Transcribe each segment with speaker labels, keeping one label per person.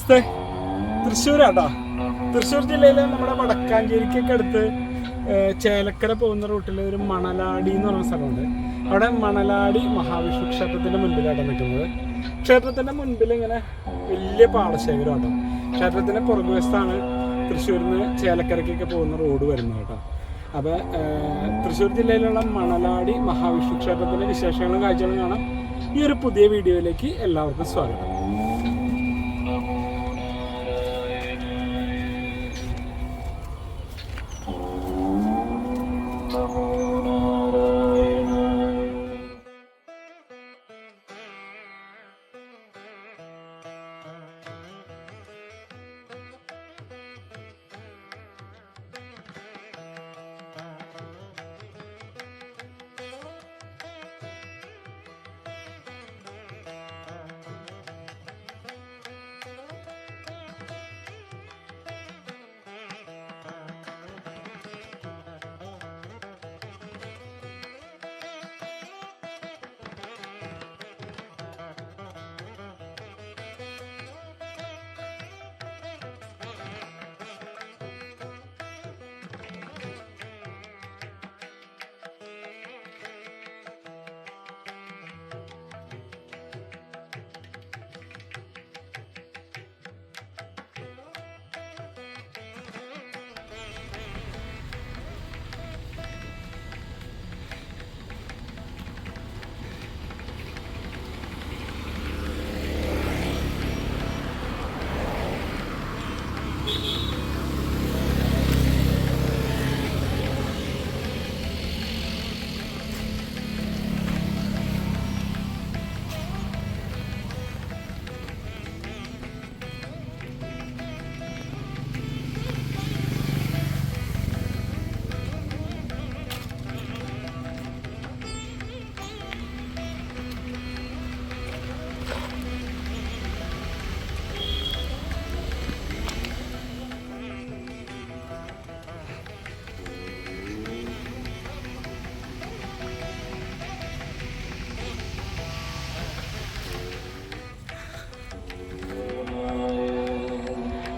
Speaker 1: നമസ്തേ. തൃശ്ശൂരാട്ടോ. തൃശ്ശൂർ ജില്ലയിലെ നമ്മുടെ വടക്കാഞ്ചേരിക്കൊക്കെ അടുത്ത് ചേലക്കര പോകുന്ന റൂട്ടിൽ ഒരു മണലാടി എന്ന് പറയുന്ന സ്ഥലമുണ്ട്. അവിടെ മണലാടി മഹാവിഷ്ണു ക്ഷേത്രത്തിൻ്റെ മുൻപിലായിട്ടാണ് നിൽക്കുന്നത്. ക്ഷേത്രത്തിൻ്റെ മുൻപിൽ ഇങ്ങനെ വലിയ പാടശേഖരം കേട്ടോ. ക്ഷേത്രത്തിൻ്റെ പുറകുവശത്താണ് തൃശ്ശൂരിൽ നിന്ന് ചേലക്കരയ്ക്കൊക്കെ പോകുന്ന റോഡ് വരുന്നത് കേട്ടോ. അപ്പോൾ തൃശ്ശൂർ ജില്ലയിലുള്ള മണലാടി മഹാവിഷ്ണു ക്ഷേത്രത്തിൻ്റെ വിശേഷങ്ങളും കാഴ്ചകളും കാണാം. ഈ ഒരു പുതിയ വീഡിയോയിലേക്ക് എല്ലാവർക്കും സ്വാഗതം.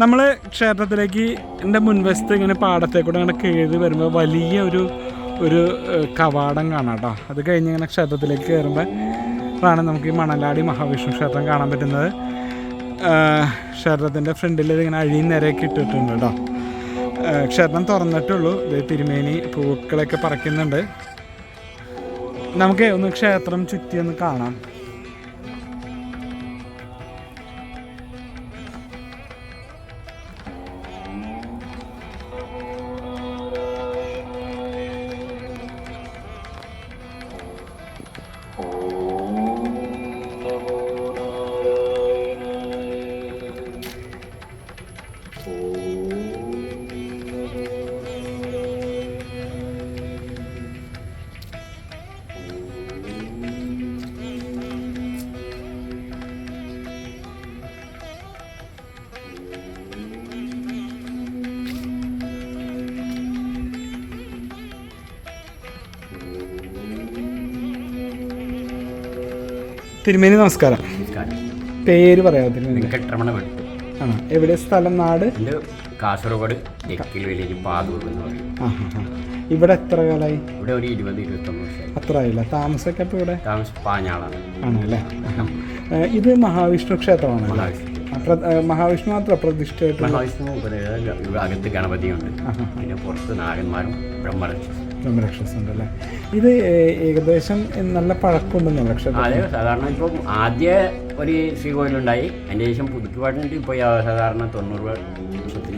Speaker 1: നമ്മൾ ക്ഷേത്രത്തിലേക്ക് എൻ്റെ മുൻവശത്ത് ഇങ്ങനെ പാടത്തേക്കൂടെ ഇങ്ങനെ കയറി വരുമ്പോൾ വലിയ ഒരു കവാടം കാണാം കേട്ടോ. അത് കഴിഞ്ഞ് ഇങ്ങനെ ക്ഷേത്രത്തിലേക്ക് കയറുമ്പോൾ ആണ് നമുക്ക് ഈ മണലാടി മഹാവിഷ്ണു ക്ഷേത്രം കാണാൻ പറ്റുന്നത്. ക്ഷേത്രത്തിൻ്റെ ഫ്രണ്ടിൽ ഇതിങ്ങനെ അഴിനിരയൊക്കെ ഇട്ടിട്ടുണ്ട് കേട്ടോ. ക്ഷേത്രം തുറന്നിട്ടുള്ളൂ. ഇത് തിരുമേനി പൂക്കളൊക്കെ പറിക്കുന്നുണ്ട്. നമുക്ക് ഒന്ന് ക്ഷേത്രം ചുറ്റി ഒന്ന് കാണാം. തിരുമേനി നമസ്കാരം. പേര് പറയാമോ തിരുമേനി? ആണോ? എവിടെ സ്ഥലം? നാട്?
Speaker 2: കാസർഗോഡ് പാതൂർ എന്ന് പറയും.
Speaker 1: ഇവിടെ എത്ര കാലമായി?
Speaker 2: ഇവിടെ ഒരു 20-21 വർഷമായി.
Speaker 1: അത്ര ആയില്ല. താമസമൊക്കെ ഇപ്പോൾ ഇവിടെ?
Speaker 2: താമസം പാഞ്ഞാളാണ്.
Speaker 1: ആണല്ലേ? ഇത് മഹാവിഷ്ണു ക്ഷേത്രമാണ്. മഹാവിഷ്ണു മാത്രം പ്രതിഷ്ഠയായിട്ട്?
Speaker 2: മഹാവിഷ്ണു അകത്ത് ഗണപതിയുണ്ട്, പിന്നെ പുറത്ത് നാഗന്മാരും
Speaker 1: ബ്രഹ്മരക്ഷസ് ഉണ്ടല്ലേ. ഇത് ഏകദേശം നല്ല പഴക്കമുണ്ടെന്നുള്ള ക്ഷേത്രം.
Speaker 2: അതെ, സാധാരണ ഇപ്പം ആദ്യ ഒരു ശ്രീകോവിലുണ്ടായി, അതിൻ്റെ ശേഷം പുതുക്കി ഇപ്പോൾ സാധാരണ 90 വർഷത്തിൽ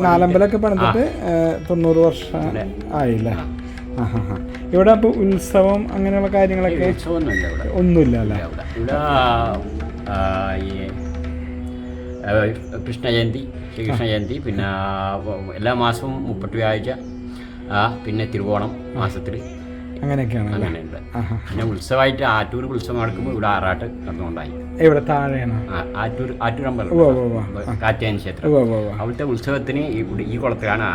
Speaker 1: നാലമ്പലമൊക്കെ പണിതിട്ട് 90 വർഷം ആയില്ലേ? ഇവിടെ അപ്പോൾ ഉത്സവം അങ്ങനെയുള്ള കാര്യങ്ങളൊക്കെ?
Speaker 2: ഉത്സവമൊന്നുമില്ല ഇവിടെ.
Speaker 1: ഒന്നുമില്ല അല്ലേ?
Speaker 2: ഇവിടെ കൃഷ്ണ ജയന്തി, ശ്രീകൃഷ്ണ ജയന്തി, പിന്നെ എല്ലാ മാസവും 30 വ്യാഴാഴ്ച, പിന്നെ തിരുവോണം മാസത്തിൽ
Speaker 1: അങ്ങനെയൊക്കെയാണ്.
Speaker 2: അങ്ങനെയുണ്ട്. പിന്നെ ഉത്സവമായിട്ട് ആറ്റൂർ ഉത്സവം നടക്കുമ്പോൾ ഇവിടെ ആറാട്ട് നടന്നുകൊണ്ടായി.
Speaker 1: ഇവിടെ താഴെയാണ്
Speaker 2: ആറ്റൂരമ്പലം, കാറ്റായൻ ക്ഷേത്രം. അവിടുത്തെ ഉത്സവത്തിന് ഈ കുളത്തിലാണ്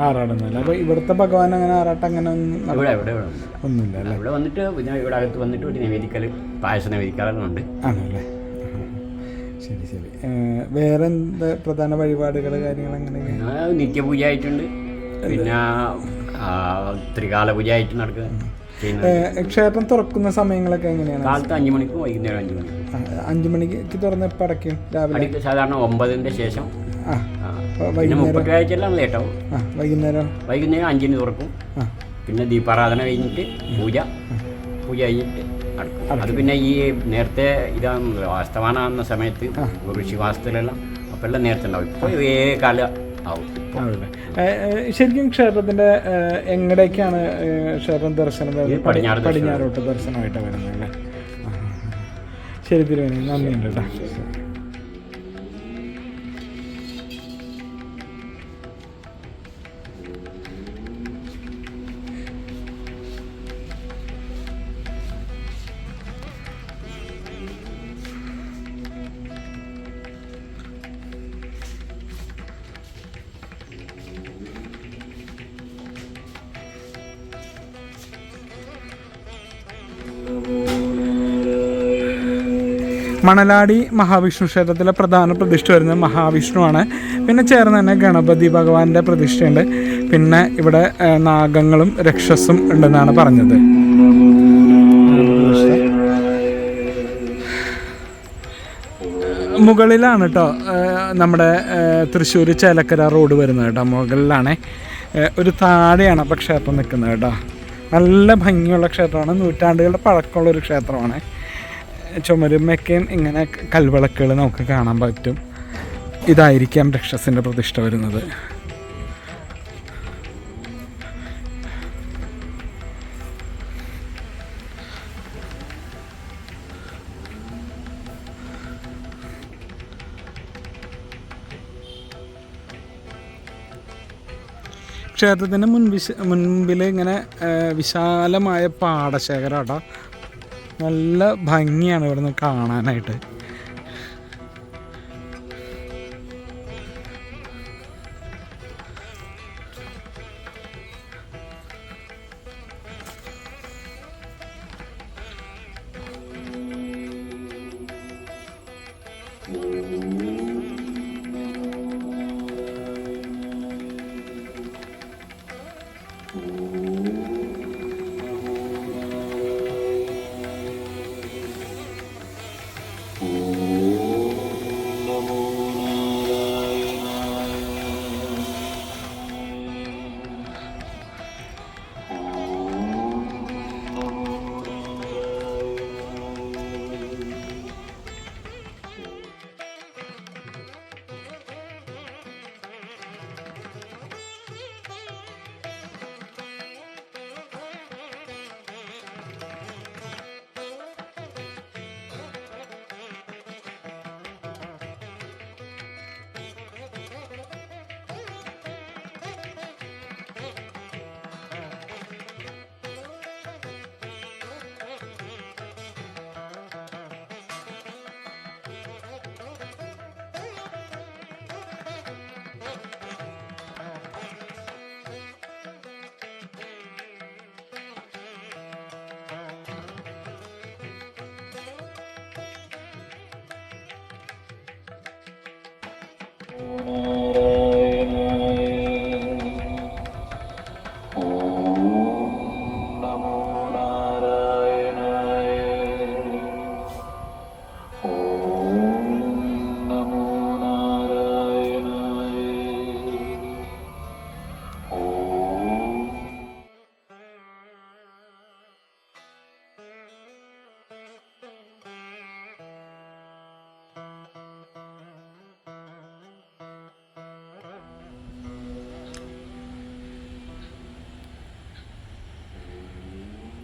Speaker 1: ആറാടുന്നത്. അപ്പോൾ ഇവിടുത്തെ ഭഗവാൻ അങ്ങനെ ആറാട്ട് അങ്ങനെ
Speaker 2: ഇവിടെ
Speaker 1: ഒന്നുമില്ല.
Speaker 2: ഇവിടെ വന്നിട്ട് പിന്നെ ഇവിടെ അകത്ത് വന്നിട്ട് ഒരു നിവേദിക്കൽ, പായസ നിവേദിക്കലുണ്ട്.
Speaker 1: ആണല്ലേ? ശരി ശരി. വേറെ എന്താ പ്രധാന വഴിപാടുകൾ കാര്യങ്ങൾ അങ്ങനെ?
Speaker 2: നിത്യപൂജ ആയിട്ടുണ്ട്, പിന്നെ ത്രികാല പൂജ ആയിട്ട് നടക്കുക.
Speaker 1: ക്ഷേത്രം തുറക്കുന്ന സമയങ്ങളൊക്കെ എങ്ങനെയാണ്?
Speaker 2: കാലത്ത് 5 മണിക്കും വൈകുന്നേരം 5 മണിക്കും.
Speaker 1: 5 മണിക്ക് തുറന്ന് എപ്പോൾ അടയ്ക്കും? രാവിലെ
Speaker 2: സാധാരണ 9-ന്റെ ശേഷം.
Speaker 1: വൈകുന്നേരം
Speaker 2: 30 ആഴ്ചയെല്ലാം ലേറ്റാവും.
Speaker 1: വൈകുന്നേരം
Speaker 2: 5-ന് തുറക്കും. പിന്നെ ദീപാരാധന കഴിഞ്ഞിട്ട് പൂജ കഴിഞ്ഞിട്ട് അടക്കും. അത് പിന്നെ ഈ നേരത്തെ ഇതാണല്ലോ വാസ്തവാനാകുന്ന സമയത്ത് ഋഷിവാസത്തിലെല്ലാം അപ്പോൾ എല്ലാം നേരത്തെ ഉണ്ടാവും. ഇപ്പോൾ കാലം ആവും.
Speaker 1: ശരിക്കും ക്ഷേത്രത്തിൻ്റെ എങ്ങടേക്കാണ് ക്ഷേത്രം ദർശനം? പടിഞ്ഞാറോട്ട് ദർശനമായിട്ടാണ് വരുന്നത് അല്ലേ? ശരി തിരുവേനി, നന്ദിയുണ്ട് കേട്ടോ. മണലാടി മഹാവിഷ്ണു ക്ഷേത്രത്തിലെ പ്രധാന പ്രതിഷ്ഠ വരുന്നത് മഹാവിഷ്ണുവാണ്. പിന്നെ ചേർന്ന് തന്നെ ഗണപതി ഭഗവാന്റെ പ്രതിഷ്ഠയുണ്ട്. പിന്നെ ഇവിടെ നാഗങ്ങളും രക്ഷസും ഉണ്ടെന്നാണ് പറഞ്ഞത്. മുകളിലാണ് കേട്ടോ നമ്മുടെ തൃശ്ശൂർ ചേലക്കര റോഡ് വരുന്നത് കേട്ടോ. മുകളിലാണ്, ഒരു താഴെയാണ് അപ്പോൾ ക്ഷേത്രം നിൽക്കുന്നത് കേട്ടോ. നല്ല ഭംഗിയുള്ള ക്ഷേത്രമാണ്, നൂറ്റാണ്ടുകളുടെ പഴക്കമുള്ളൊരു ക്ഷേത്രമാണ്. ചുമരുമൊക്കെയും ഇങ്ങനെ കൽവിളക്കുകൾ നമുക്ക് കാണാൻ പറ്റും. ഇതായിരിക്കാം രക്ഷസിൻ്റെ പ്രതിഷ്ഠ വരുന്നത്. ക്ഷേത്രത്തിൻ്റെ മുൻപിൽ ഇങ്ങനെ വിശാലമായ പാടശേഖരം കേട്ടോ. നല്ല ഭംഗിയാണ് ഇവിടുന്ന് കാണാനായിട്ട്.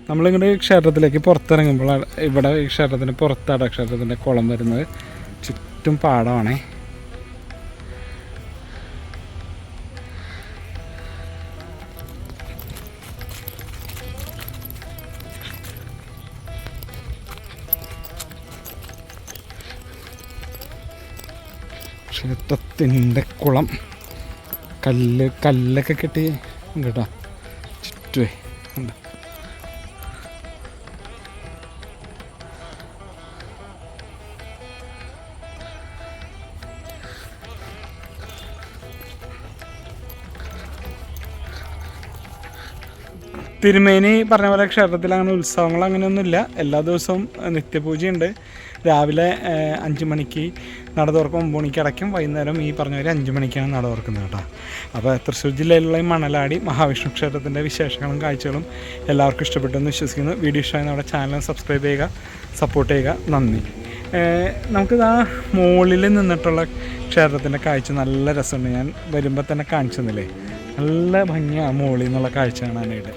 Speaker 1: നമ്മളിങ്ങോട്ട് ക്ഷേത്രത്തിലേക്ക് പുറത്തിറങ്ങുമ്പോൾ ഇവിടെ ഈ ക്ഷേത്രത്തിന് പുറത്താണ് ക്ഷേത്രത്തിൻ്റെ കുളം വരുന്നത്. ചുറ്റും പാടമാണേ. ക്ഷേത്രത്തിൻ്റെ കുളം കല്ലൊക്കെ കെട്ടി കേട്ടോ ചുറ്റുവേ ഉണ്ട്. തിരുമേനി പറഞ്ഞ പോലെ ക്ഷേത്രത്തിൽ അങ്ങനെ ഉത്സവങ്ങൾ അങ്ങനെയൊന്നുമില്ല. എല്ലാ ദിവസവും നിത്യപൂജയുണ്ട്. രാവിലെ 5 മണിക്ക് നട തുറക്കും, 9 മണിക്ക് അടയ്ക്കും. വൈകുന്നേരം ഈ പറഞ്ഞവർ 5 മണിക്കാണ് നട തുറക്കുന്നത് കേട്ടോ. അപ്പോൾ തൃശ്ശൂർ ജില്ലയിലുള്ള ഈ മണലാടി മഹാവിഷ്ണു ക്ഷേത്രത്തിൻ്റെ വിശേഷങ്ങളും കാഴ്ചകളും എല്ലാവർക്കും ഇഷ്ടപ്പെട്ടെന്ന് വിശ്വസിക്കുന്നു. വീഡിയോ ഇഷ്ടമായി നമ്മുടെ ചാനൽ സബ്സ്ക്രൈബ് ചെയ്യുക, സപ്പോർട്ട് ചെയ്യുക. നന്ദി. നമുക്കിതാ മുകളിൽ നിന്നിട്ടുള്ള ക്ഷേത്രത്തിൻ്റെ കാഴ്ച നല്ല രസമുണ്ട്. ഞാൻ വരുമ്പോൾ തന്നെ കാണിച്ചു തന്നില്ലേ, നല്ല ഭംഗിയാണ് മുകളിൽ നിന്നുള്ള കാഴ്ച കാണാനായിട്ട്.